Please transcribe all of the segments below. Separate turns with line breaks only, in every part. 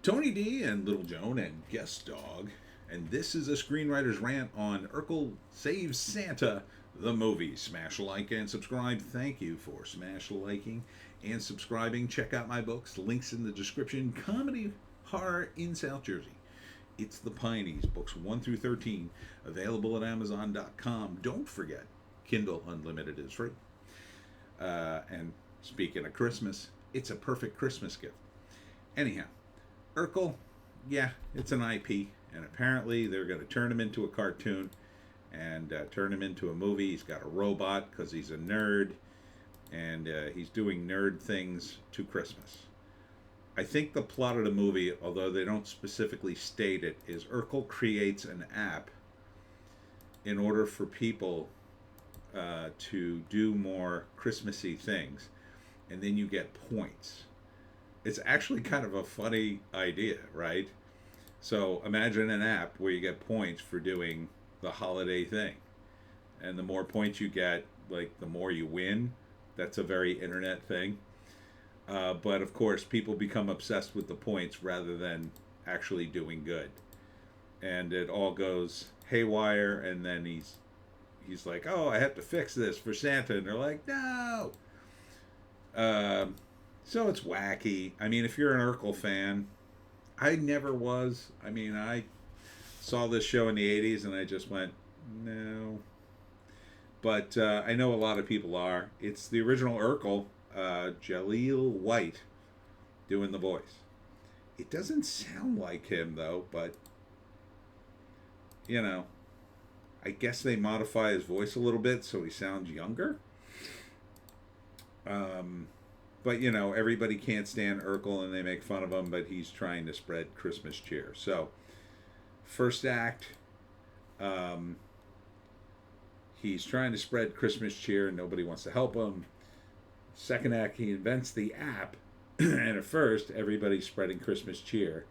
Tony D and Little Joan and Guest Dog, and this is a Screenwriter's Rant on Urkel Saves Santa, the movie. Smash like and subscribe. Thank you for smash liking and subscribing. Check out my books, links in the description. Comedy Horror in South Jersey. It's the Pineys, books 1 through 13, available at Amazon.com. Don't forget, Kindle Unlimited is free. And speaking of Christmas, it's a perfect Christmas gift. Anyhow, Urkel, yeah, it's an IP, and apparently they're going to turn him into a cartoon and turn him into a movie. He's got a robot because he's a nerd, and he's doing nerd things to Christmas. I think the plot of the movie, although they don't specifically state it, is Urkel creates an app in order for people to do more Christmassy things, and then you get points. It's actually kind of a funny idea, right? So imagine an app where you get points for doing the holiday thing. And the more points you get, like the more you win. That's a very internet thing. But of course, people become obsessed with the points rather than actually doing good. And it all goes haywire, and then he's like, oh, I have to fix this for Santa. And they're like, no! So it's wacky. I mean, if you're an Urkel fan, I never was. I mean, I saw this show in the 80s and I just went, no. But I know a lot of people are. It's the original Urkel, Jaleel White, doing the voice. It doesn't sound like him, though, but, you know, I guess they modify his voice a little bit so he sounds younger. But, you know, everybody can't stand Urkel and they make fun of him, but he's trying to spread Christmas cheer. So, first act, he's trying to spread Christmas cheer and nobody wants to help him. Second act, he invents the app, and at first, everybody's spreading Christmas cheer.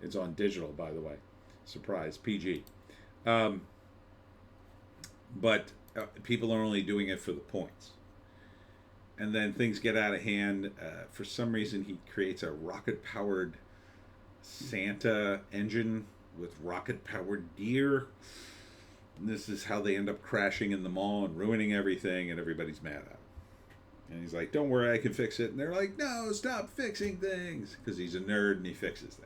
It's on digital, by the way. Surprise, PG. But people are only doing it for the points. And then things get out of hand. For some reason, he creates a rocket-powered Santa engine with rocket-powered deer. And this is how they end up crashing in the mall and ruining everything, and everybody's mad at him. And he's like, don't worry, I can fix it. And they're like, no, stop fixing things. Because he's a nerd and he fixes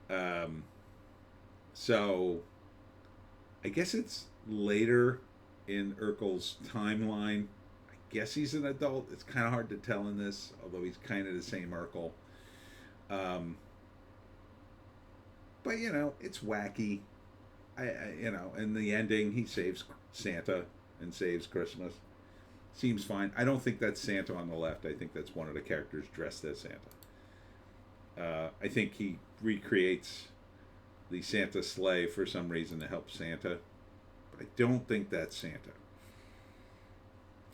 things. So, I guess it's later in Urkel's timeline. Guess he's an adult. It's kind of hard to tell in this, although he's kind of the same Urkel. But you know, it's wacky. You know, in the ending, he saves Santa and saves Christmas. Seems fine. I don't think that's Santa on the left. I think that's one of the characters dressed as Santa. I think he recreates the Santa sleigh for some reason to help Santa, but I don't think that's Santa.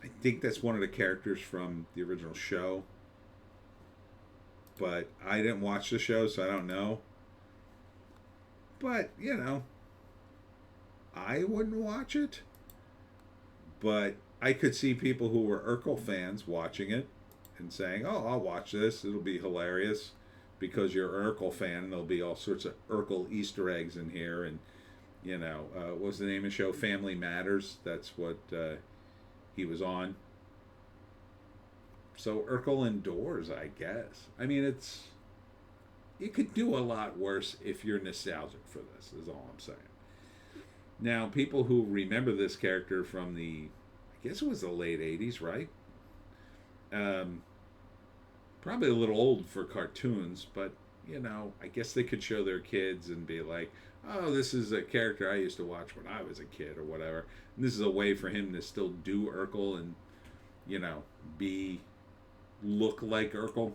I think that's one of the characters from the original show. But I didn't watch the show, so I don't know. But, you know, I wouldn't watch it. But I could see people who were Urkel fans watching it and saying, oh, I'll watch this. It'll be hilarious because you're an Urkel fan. And there'll be all sorts of Urkel Easter eggs in here. And, you know, what was the name of the show? Family Matters. That's what... he was on. So Urkel indoors, I guess. I mean, you could do a lot worse if you're nostalgic for this, is all I'm saying. Now, people who remember this character from I guess it was the late 80s, right? Probably a little old for cartoons, but, you know, I guess they could show their kids and be like, oh, this is a character I used to watch when I was a kid or whatever. And this is a way for him to still do Urkel and, you know, look like Urkel.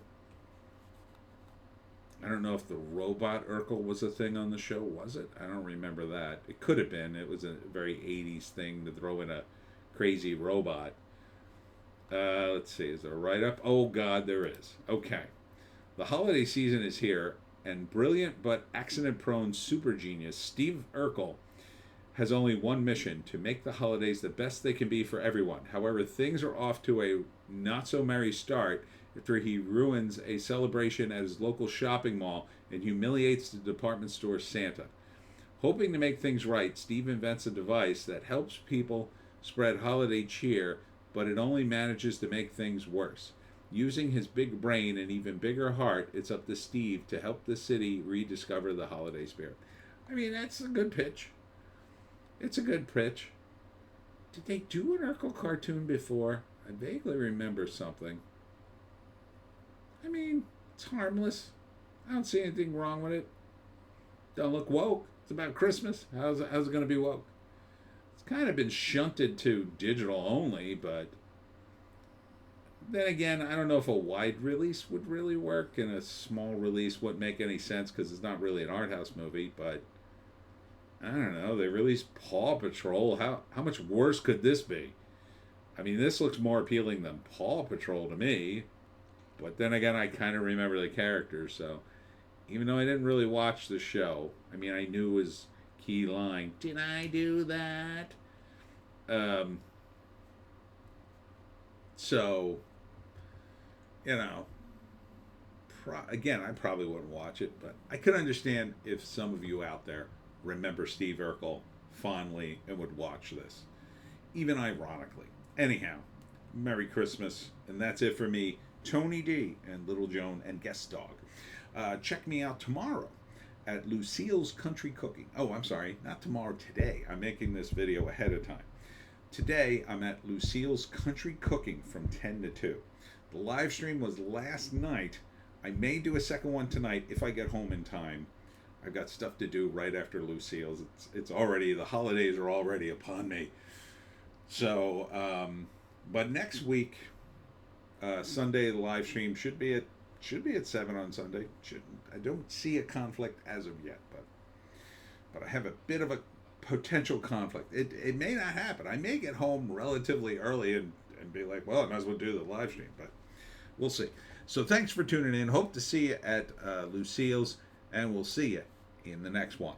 I don't know if the robot Urkel was a thing on the show, was it? I don't remember that. It could have been. It was a very 80s thing to throw in a crazy robot. Let's see, is there a write-up? Oh, God, there is. Okay. The holiday season is here, and brilliant but accident-prone super genius Steve Urkel has only one mission: to make the holidays the best they can be for everyone. However, things are off to a not-so-merry start after he ruins a celebration at his local shopping mall and humiliates the department store Santa. Hoping to make things right, Steve invents a device that helps people spread holiday cheer, but it only manages to make things worse. Using his big brain and even bigger heart, it's up to Steve to help the city rediscover the holiday spirit. I mean, that's a good pitch. It's a good pitch. Did they do an Urkel cartoon before? I vaguely remember something. I mean, it's harmless. I don't see anything wrong with it. Don't look woke. It's about Christmas. How's it going to be woke? It's kind of been shunted to digital only, but then again, I don't know if a wide release would really work, and a small release wouldn't make any sense because it's not really an art house movie, but I don't know. They released Paw Patrol. How much worse could this be? I mean, this looks more appealing than Paw Patrol to me, but then again, I kind of remember the characters, so even though I didn't really watch the show, I mean, I knew his key line, "Did I do that?" So, you know, again, I probably wouldn't watch it, but I could understand if some of you out there remember Steve Urkel fondly and would watch this, even ironically. Anyhow, Merry Christmas, and that's it for me, Tony D and Little Joan and Guest Dog. Check me out tomorrow at Lucille's Country Cooking. Oh, I'm sorry, not tomorrow, today. I'm making this video ahead of time. Today, I'm at Lucille's Country Cooking from 10 to 2. The live stream was last night. I may do a second one tonight if I get home in time. I've got stuff to do right after Lucille's. It's already, the holidays are already upon me. So, but next week, Sunday, the live stream should be at 7 on Sunday. I don't see a conflict as of yet, but I have a bit of a potential conflict. It may not happen. I may get home relatively early and be like, well, I might as well do the live stream, but we'll see. So thanks for tuning in. Hope to see you at Lucille's, and we'll see you in the next one.